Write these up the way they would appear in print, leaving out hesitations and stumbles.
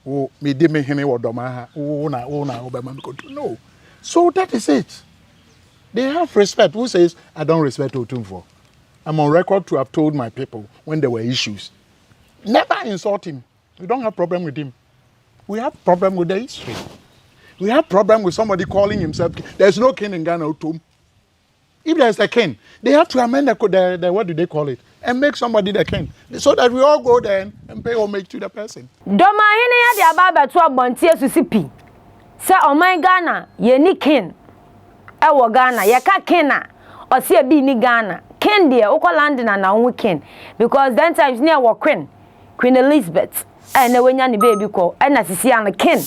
oh, me de me hene Dormaahene, oh na Obama control. No. So that is it. They have respect. Who says I don't respect Otumfuo? I'm on record to have told my people when there were issues. Never insult him. We don't have problem with him. We have problem with the history. We have problem with somebody calling himself. There's no king in Ghana, Otum. If there's a king, they have to amend the what do they call it, and make somebody the king, so that we all go there and pay homage to the person. Dormaahene ya de ababa to abontie susipi. Say oman Ghana, ye ni king. Ewo Ghana, ye ka king na. O se bi ni Ghana. King there, oko land na onwe king. Because then times near wa Queen Elizabeth. And na wenya ni baby ko, and na sisi an king.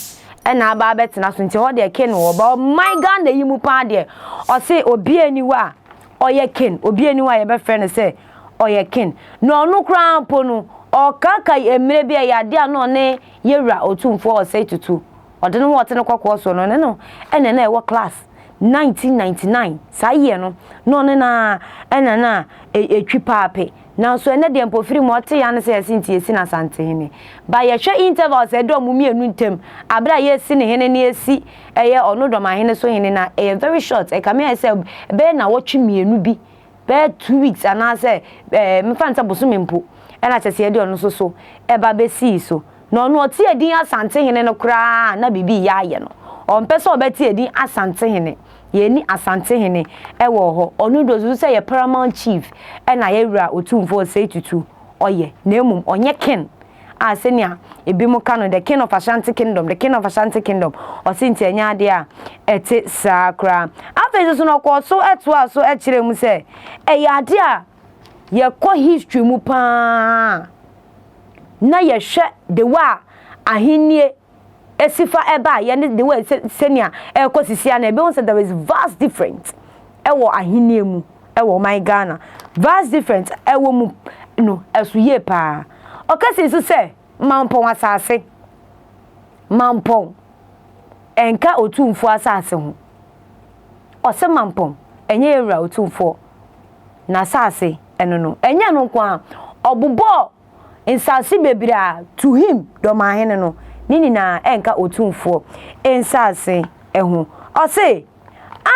And na ababa tena so nti ho de king wo ba oman Ghana yi mu pa de. O se obi aniwa oye king, obi aniwa ye be friend say oye king. No no kran po no o kaka emre bi ya de ano ne yewura Otumfuo o say tutu. O de no what ne kwakwo so no no. And na e wo class 1999 saye no na na etwi pape now so ene de mpofiri mo te ya ne se yasinti esi na Asantehene ba ye hwe intervals e do mu mienu ntem abra ye esi ne hene ne esi eye ono Dormaahene so hene na very short e ka me say be na wotwe mienu bi be 2 weeks ana say me fanta boso mempo e na chese de ono so e ba be si so no no tie edin Asantehene no kra na bibi ya ye no on pese obeti edin Asantehene ye ni Asantehene ewo ho onu dozu say ye paramount chief e na yewura Otumfuo say tutu oye na emum onye king asenia ebi mu kano the king of Ashanti kingdom osinti enya ade a ete sakra afezo so no ko so eto so e kire mu say e ya ade a ye ko history mu pa na ye hwe de wa ahenie esifa eba ye the way senior ekosisia na ebe won say there is vast difference ewo ahenie mu ewo my Ghana vast difference ewo mu no esuye pa okasi so say mampon asase mampon enka Otumfuo asase ho ose mampon enye ewura Otumfuo na asase eno no enye no kwa obubo insase bebira to him Dormaahene no nini na enka Otumfuo ensase ehu o say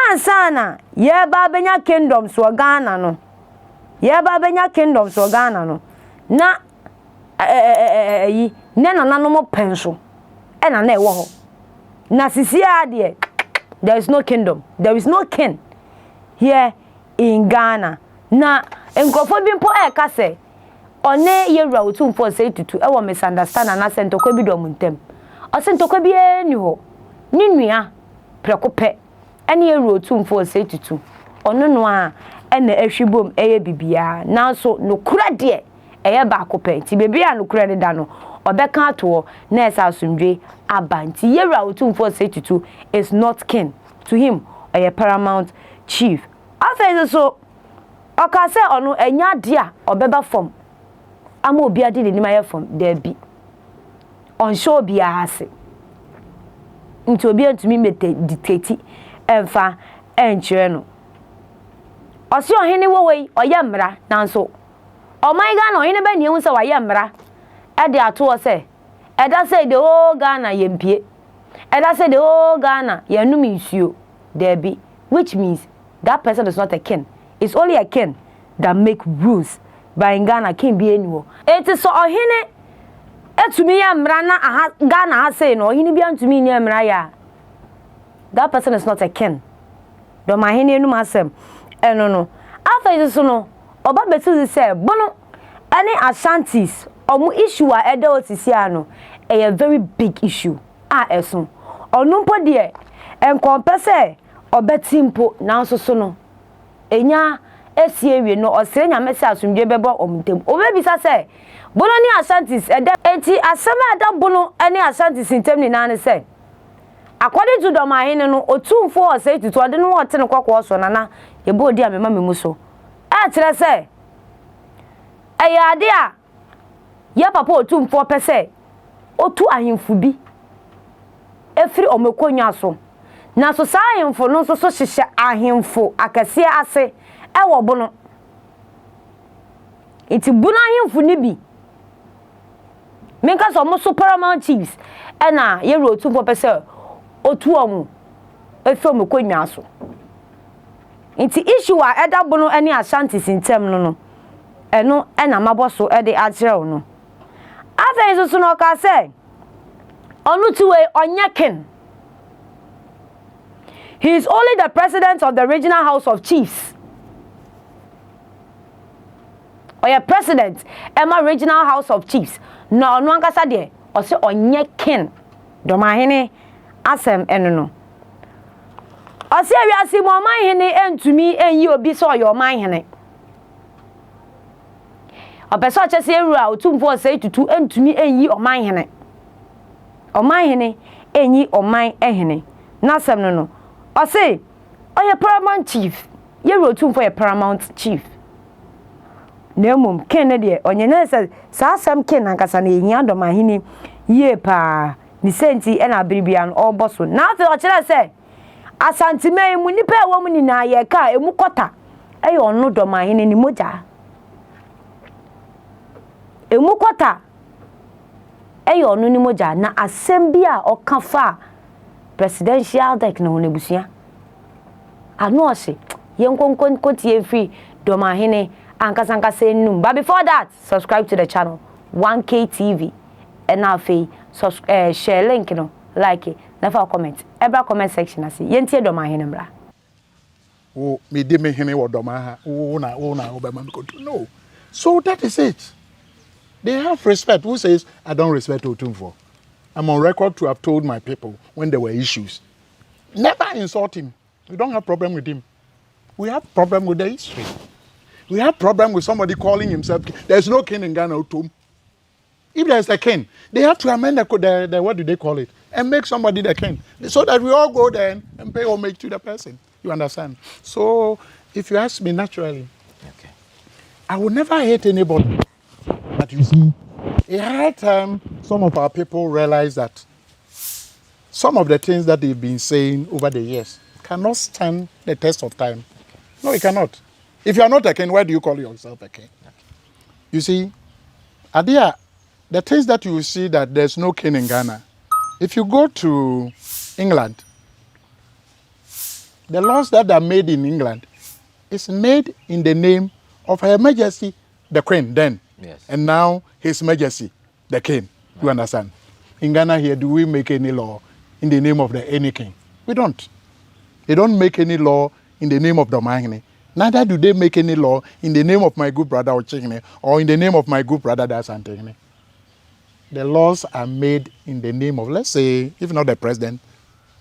ansana ye ba benya kingdom so Ghana no na yi ne na mo penso e na ewo ho na sisi ade there is no kingdom, there is no king here in Ghana na enkofo bi mpo e ka say one yewura Otumfuo say tutu e wo misunderstand na sentokwa bi do muntem o sentokwa bi eni ho ni nua prekope ene yewura Otumfuo say tutu ono no a ene ehwibom eye bibia na so no kura de eye ba kope ti bebia no kura de da no obeka ato na esa asumdwe abanti yewura Otumfuo say tutu is not king to him a paramount chief after so oka say ono enya de a obeba form ama obi ade ni ma ye from there bi on show bi ase nti obi antumi mete dictate emfa enchire no osi ohene wo wei oye mra nanso o my Ghana ohene ba nie hu se wa ye mra e de ato o se e da say the whole Ghana ye mpie e da say the whole Ghana ye num nsuo there bi, which means that person is not a king. It's only a king that make rules. By in Ghana, king be anywhere. It is so ohene etumi ya mra na Ghana ha say no ohene bi antumi ni mra ya. That person is not a king. Dormaahene enu masem no after this no oba betu say bono any Ashantis omu issue a eda otisi ano a very big issue eso onumpo de enkompese obetimpo na so no enya esiewie no osire nya mesi asumdwe bebo omntem obebisa say bono ni Ashantis eda enti asema eda bono any Ashantis intem ni na ne say according to Dormaahene no Otumfuo say tutu ade no wote ne kwakwo so nana yebo odi amema memu so a kire say eya ade a ya papa Otumfuo pese otu ahemfu bi efiri omekonwa so na so sa ahemfu no so hihye ahemfu akase ase ewo bono iti bono ahemfu ni bi Menka so mo paramount chiefs na ye rotu for pese otu omu efom konwa so nti issue a eda bono ani Asante sintem no eno na maboso e de agere no afei so no ka say onu tuwe onyaken. He is only the president of the regional house of chiefs. Or your president, Emma regional house of chiefs. No, no ankasa de. Or say onyaken. Dormaahene asem enono. Or say we are see mo manhene entumi enyi obi so your manhene. Or person chese ewura otumfo say tutu entumi enyi o manhene. O manhene enyi o man ehene. Nasem no. I say, oh, a paramount chief. You wrote for a paramount chief. No mum, Kennedy, on your nurse says, Sassam Ken and Cassani, Dormaahene, ye pa, Nisenti, and a baby and all boss. Now, what shall I say? Asantehene, when you pay a woman in a car, a mukota. I don't know Dormaahene any moja. A mukota. I don't know moja, na assembia or kafa. Presidential deck no nebusia ano ose yenkon kotie free Dormaahene ankasanka say num. But before that, subscribe to the channel 1K TV and now share link no like it never comment every comment section asi yentie Dormaahene bra oh me de me hene wo Dormaaha oh na obema me control no. So that is it. They have respect. Who says I don't respect Otumfo? I'm on record to have told my people when there were issues. Never insult him. We don't have problem with him. We have problem with the history. We have problem with somebody calling himself. There's no king in Ghana, Otum. If there's a king, they have to amend the what do they call it? And make somebody the king. So that we all go there and pay homage to the person. You understand? So if you ask me naturally, okay, I would never hate anybody. But you see, it high time some of our people realize that some of the things that they've been saying over the years cannot stand the test of time. No, it cannot. If you are not a king, why do you call yourself a king? You see, Adia, the things that you see that there's no king in Ghana, if you go to England, the laws that are made in England is made in the name of Her Majesty, the Queen then. Yes. And now His Majesty, the King. Right. You understand? In Ghana here, do we make any law in the name of any king? We don't. They don't make any law in the name of Dormaahene. Neither do they make any law in the name of my good brother Ochihene or in the name of my good brother Asantehene. The laws are made in the name of, let's say, if not the president,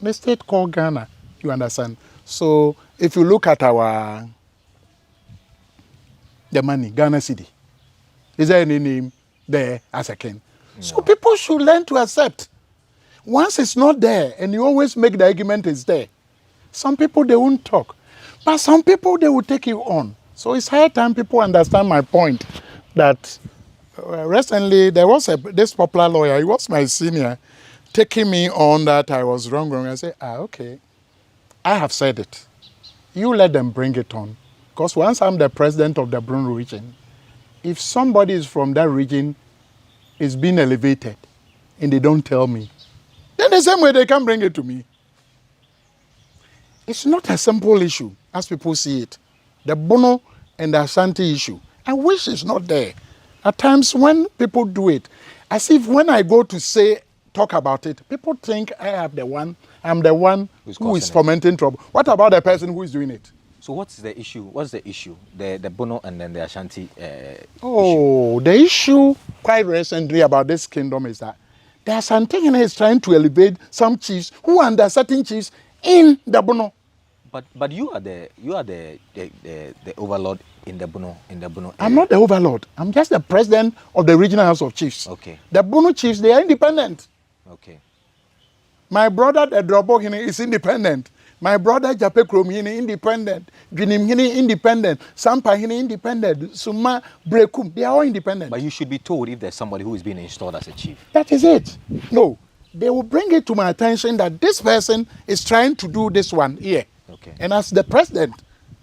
the state called Ghana. You understand? So if you look at the money, Ghana City, is there any name there as a king? No. So people should learn to accept. Once it's not there, and you always make the argument it's there, some people, they won't talk. But some people, they will take you on. So it's high time people understand my point that recently there was this popular lawyer, he was my senior, taking me on that I was wrong. I say, okay, I have said it. You let them bring it on. Because once I'm the president of the Brunei region, if somebody is from that region is being elevated and they don't tell me, then the same way they can bring it to me. It's not a simple issue as people see it. The Bono and the Asante issue. I wish it's not there. At times when people do it, as if when I go to talk about it, people think I'm the one who is fomenting trouble. What about the person who is doing it? So what's the issue? What's the issue? The Bono and then the Ashanti issue? The issue quite recently about this kingdom is that the Asantehene is trying to elevate some chiefs who are under certain chiefs in the Bono. But you are the overlord in the Bono area. I'm not the overlord. I'm just the president of the regional house of chiefs. Okay. The Bono chiefs, they are independent. Okay. My brother the Dormaahene is independent. My brother Jape Kromhene independent. Dwinimhene independent. Sampahene independent. Suma Brekum, they are all independent. But you should be told if there's somebody who is being installed as a chief. That is it. No. They will bring it to my attention that this person is trying to do this one here. Okay. And as the president,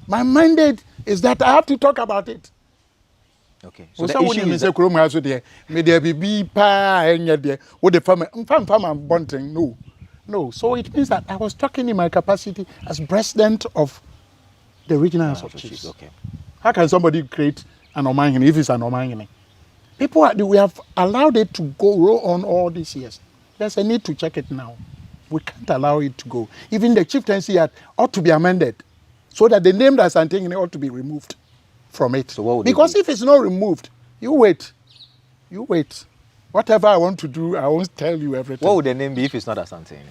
my mandate is that I have to talk about it. Okay. So the issue is that Chrome has there. May there be pa and yet there. What the farmer bunting? No. No. So it means that I was talking in my capacity as president of the regional House of Chiefs. Okay. How can somebody create an Omangini if it's an Omangini? We have allowed it to go on all these years. There's a need to check it now. We can't allow it to go. Even the chieftaincy act ought to be amended so that the name that Asantehene ought to be removed from it. So what would because if it's not removed, you wait. You wait. Whatever I want to do, I won't tell you everything. What would the name be if it's not Asantehene?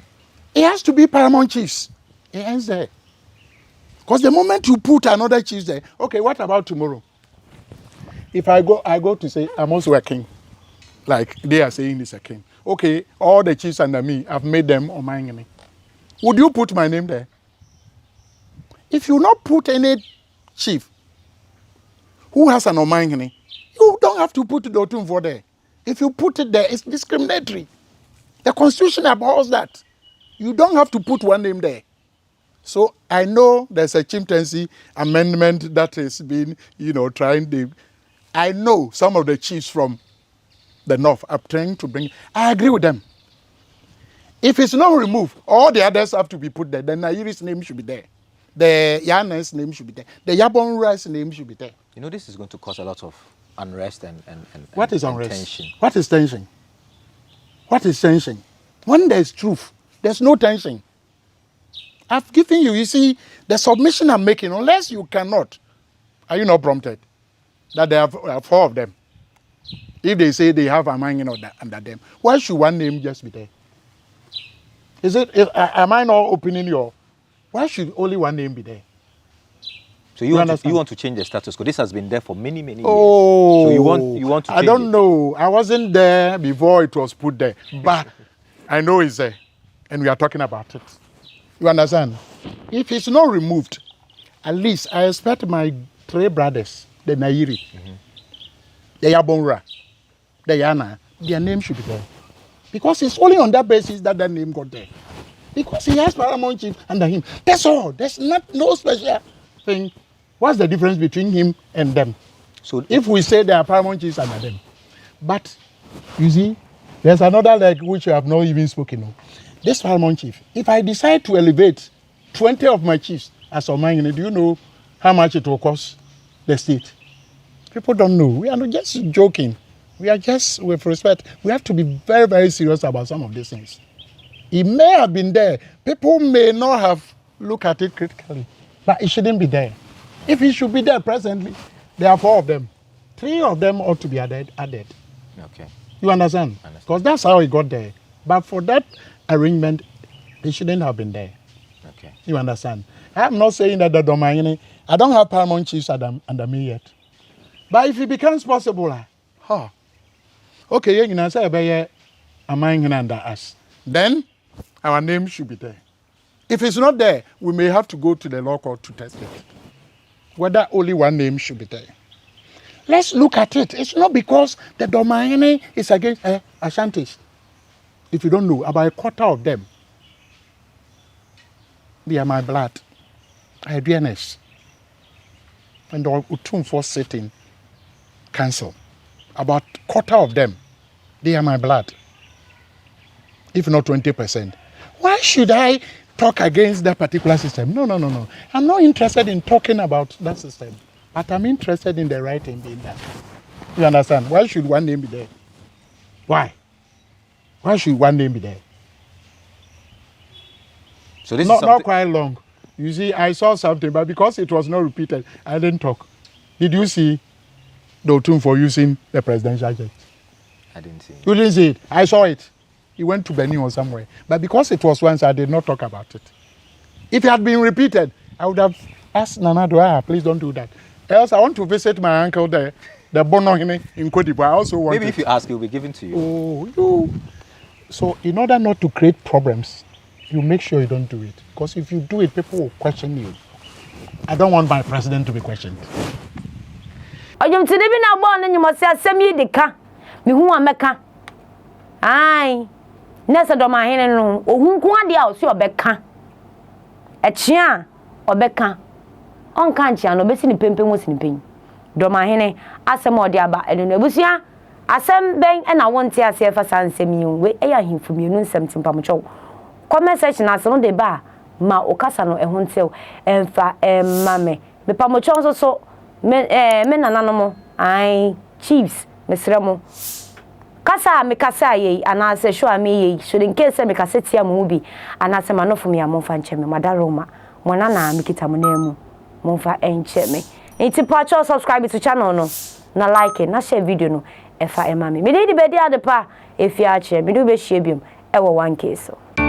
It has to be Paramount Chiefs. It ends there. Because the moment you put another chief there, okay, what about tomorrow? If I go to say, I'm also a king. Like they are saying it's a king. Okay, all the chiefs under me, I've made them Omangini. Would you put my name there? If you not put any chief who has an Omangini, you don't have to put Dotun for there. If you put it there, it's discriminatory. The Constitution abhors that. You don't have to put one name there. So I know there's a chieftaincy amendment that is being, trying to. I know some of the chiefs from the north are trying to bring. I agree with them. If it's not removed, all the others have to be put there. The Nairi's name should be there. The Yana's name should be there. The Yabonra's name should be there. This is going to cause a lot of unrest and what is and unrest? tension. What is tension? What is tension? When there's truth, there's no tension. I've given you see, the submission I'm making, unless you cannot, are you not prompted? That there are 4 of them. If they say they have a mind under them, why should one name just be there? Am I not opening your, why should only one name be there? So you want to change the status quo? This has been there for many years. Oh, so you want to change I don't know. I wasn't there before it was put there, but I know it's there, and we are talking about it. You understand? If it's not removed, at least I expect my 3 brothers, the Nairi, the Yabonra, the Yana, their name should be there. Because it's only on that basis that name got there. Because he has Paramount Chief under him. That's all. There's no special thing. What's the difference between him and them? So if we say there are Paramount Chiefs under them. But, you see, there's another leg which I have not even spoken of. This Paramount Chief, if I decide to elevate 20 of my chiefs as Omangini, do you know how much it will cost the state? People don't know. We are not just joking. We are just, with respect, we have to be very, very serious about some of these things. It may have been there. People may not have looked at it critically, but it shouldn't be there. If it should be there presently, there are 4 of them. 3 of them ought to be added. Okay. You understand? Because that's how it got there. But for that arrangement, it shouldn't have been there. Okay. You understand? I'm not saying that the Dormaahene, I don't have Paramount Chiefs under me yet. But if it becomes possible, okay, you know, say a man under us. Then our name should be there. If it's not there, we may have to go to the law court to test it. Whether only one name should be there. Let's look at it. It's not because the Dormaahene is against Ashantis. If you don't know, about a quarter of them, they are my blood. I do NS. And the Utumfo sitting council, about a quarter of them, they are my blood. If not 20%. Why should I talk against that particular system? No. I'm not interested in talking about that system. But I'm interested in the right thing being done. You understand? Why should one name be there? Why? Why should one name be there? So this is not quite long. You see, I saw something, but because it was not repeated, I didn't talk. Did you see the Otumfo using the presidential jet? I didn't see it. You didn't see it? I saw it. He went to Benin or somewhere. But because it was once, I did not talk about it. If it had been repeated, I would have asked Nana Dua, please don't do that. Else, I want to visit my uncle there, the Dormaahene in Côte d'Ivoire. I also want. Maybe if you ask, it will be given to you. Oh, you. So, in order not to create problems, you make sure you don't do it. Because if you do it, people will question you. I don't want my president to be questioned. Oyum ti debi na born ni mo se asem yi de ka. Me hu ameka. Ai. Na se Dormaahene no, ohun ko ade a o se obeka. E chia obeka. On kan chia no be si ni pempem wo si ni pen. Dormaahene asem odi aba eno no abusua asem ben na wonte ase fa sansem yi we eya himfu mienu nsem timpamcho comment section asem de ba ma okasa no ehontew emfa mame me pamocho nso so me nananom ai chiefs mesremo kasa me kasa ye anase show ame ye so in case me kasa tia mu bi anase manofo me amfa nche me madaroma mona na me kita mo na mu monfa enche me enti pacho subscribe to channel no na like na share video no efa emame me dey di bedi adepa efia ache me do be hie biom ewo 1K so